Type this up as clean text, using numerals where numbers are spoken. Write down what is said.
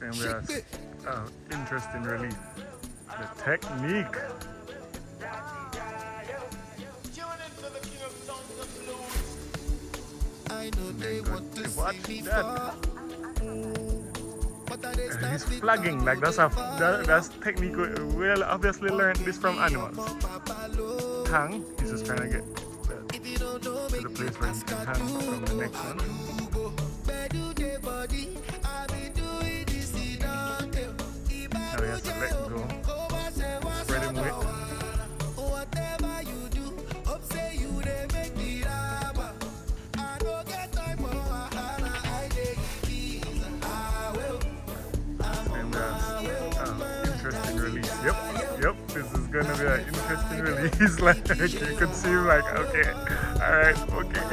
And we have interesting relief. The technique. I know they want to Watch see me that. fall. But I stop He's flagging like that's technique. We'll obviously learn this from animals. Hang, he's just trying to get to the place where he can hang from the next one. Now he has to let go. Spread him weight. And interesting release. Yep. This is gonna be an interesting release. Like you could see, like, okay, all right, okay.